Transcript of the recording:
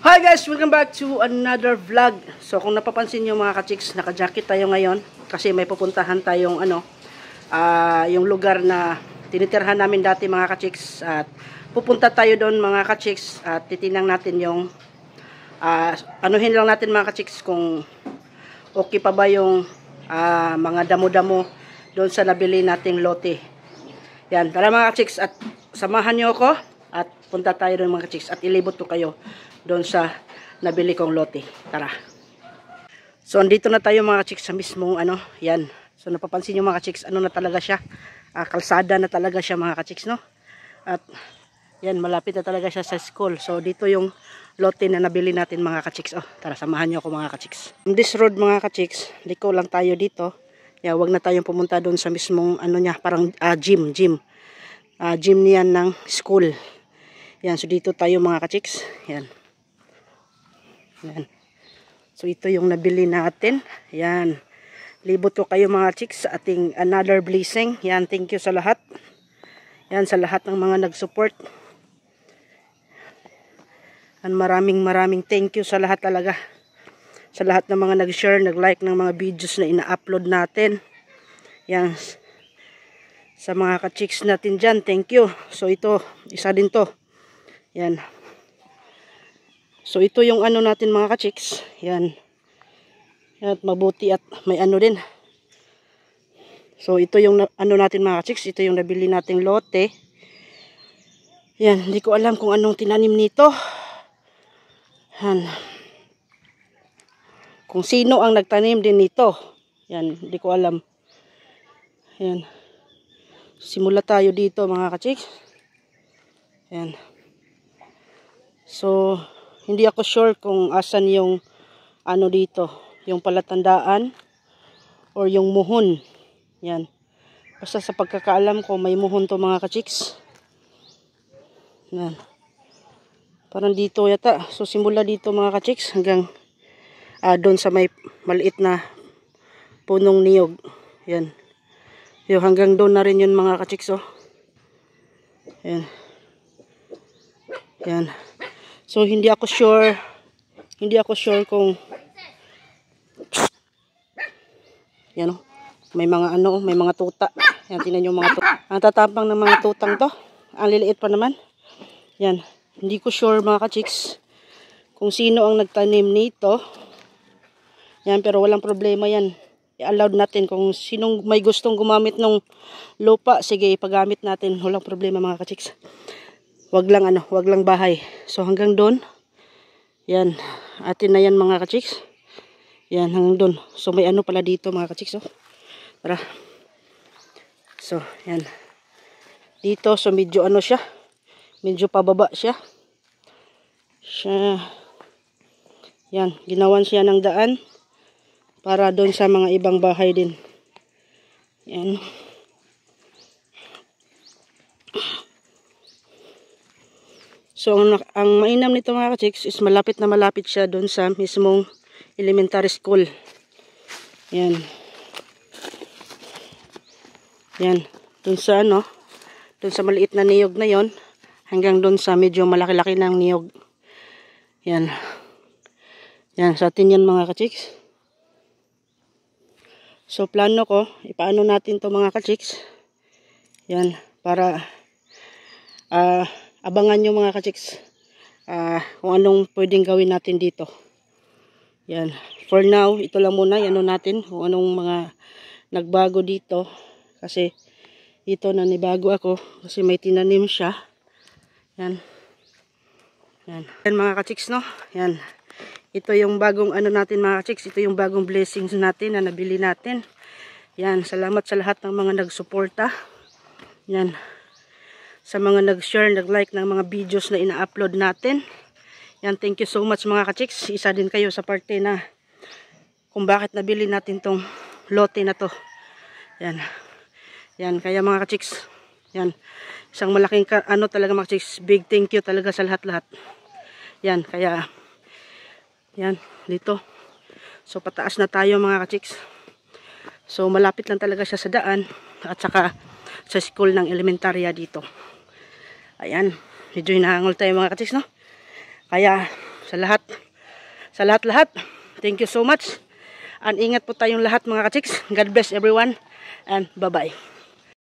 Hi guys! Welcome back to another vlog. So kung napapansin nyo mga ka-chicks, naka-jacket tayo ngayon kasi may pupuntahan tayong yung lugar na tinitirhan namin dati mga ka-chicks. At pupunta tayo doon mga ka-chicks at titingnan natin yung anuhin lang natin mga ka-chicks kung okay pa ba yung mga damo-damo doon sa nabili nating lote. Yan, tara mga ka-chicks at samahan nyo ako at punta tayo doon mga ka-chicks at ilibot ko kayo doon sa nabili kong lote. Tara. So andito na tayo mga chicks sa mismong yan. So napapansin niyo mga chicks, na talaga siya. Kalsada na talaga siya mga chicks, no? At yan, malapit na talaga siya sa school. So dito yung lote na nabili natin mga chicks. Oh, tara samahan niyo ako mga chicks. On this road mga chicks, liko lang tayo dito. Wag na tayong pumunta doon sa mismong niya, parang gym. Gym niyan ng school. Yan, so dito tayo mga chicks. Yan. Yan. So ito yung nabili natin. Yan. Libot ko kayo mga chicks sa ating another blessing. Yan, thank you sa lahat. Yan, sa lahat ng mga nag-support. And maraming thank you sa lahat talaga. Sa lahat ng mga nag-share, nag-like ng mga videos na ina-upload natin. Yan. Sa mga ka-chicks natin dyan, thank you. So ito, isa din to. Yan. So ito yung natin mga ka-chicks. Yan. At mabuti at may din. So ito yung natin mga ka-chicks. Ito yung nabili nating lote. Yan. Hindi ko alam kung anong tinanim nito. Yan. Kung sino ang nagtanim din nito. Yan. Hindi ko alam. Yan. Simula tayo dito mga ka-chicks. Yan. So hindi ako sure kung asan yung dito, yung palatandaan or yung muhon. Yan. Basta sa pagkakaalam ko may muhon to mga ka-chicks. Yan. Parang dito yata. So simula dito mga ka-chicks hanggang doon sa may maliit na punong niyog. Yan. Yung hanggang doon na rin yun mga ka-chicks, oh. Yan. Yan. So hindi ako sure kung yan, oh. May mga tuta. Yan, tingnan niyo mga tuta. Ang tatapang ng mga tutang to. Ang liliit pa naman. Yan. Hindi ko sure mga ka-chicks kung sino ang nagtanim nito. Yan, pero walang problema yan. I-allowed natin kung sinong may gustong gumamit ng lupa, sige ipagamit natin. Walang problema mga ka-chicks. Wag lang bahay. So hanggang doon. Yan. Atin na yan mga ka-chicks. Yan, hanggang doon. So may pala dito mga ka-chicks, oh. Tara. So, yan. Dito, so medyo siya. Medyo pababa siya. Yan, ginawan siya ng daan para doon sa mga ibang bahay din. Yan. So, ang mainam nito mga ka-chicks is malapit siya doon sa mismong elementary school. Yan. Yan. Doon sa doon sa maliit na niyog na yon hanggang doon sa medyo malaki-laki ng niyog. Yan. Yan. Sa atin yan mga ka-chicks. So, plano ko, ipaano natin to mga ka-chicks. Yan. Para abangan nyo mga ka-chicks kung anong pwedeng gawin natin dito. Yan. For now, ito lang muna. Natin kung anong mga nagbago dito. Kasi dito na nibago ako. Kasi may tinanim siya. Yan. Yan. Yan mga ka-chicks, no? Yan. Ito yung bagong natin mga ka-chicks. Ito yung bagong blessings natin na nabili natin. Yan. Salamat sa lahat ng mga nagsuporta. Yan. Sa mga nag-share, nag-like ng mga videos na ina-upload natin. Yan, thank you so much mga ka-chicks. Isa din kayo sa parte na kung bakit nabili natin tong lote na to. Yan. Yan, kaya mga ka-chicks. Yan. Isang malaking talaga mga ka-chicks. Big thank you talaga sa lahat-lahat. Yan, kaya yan, dito. So, pataas na tayo mga ka-chicks. So, malapit lang talaga siya sa daan at saka sa school ng elementarya dito. Ayan, medyo hinahangol tayo mga ka-chicks, no? Kaya sa lahat. Thank you so much. And ingat po tayong lahat mga ka-chicks. God bless everyone and bye-bye.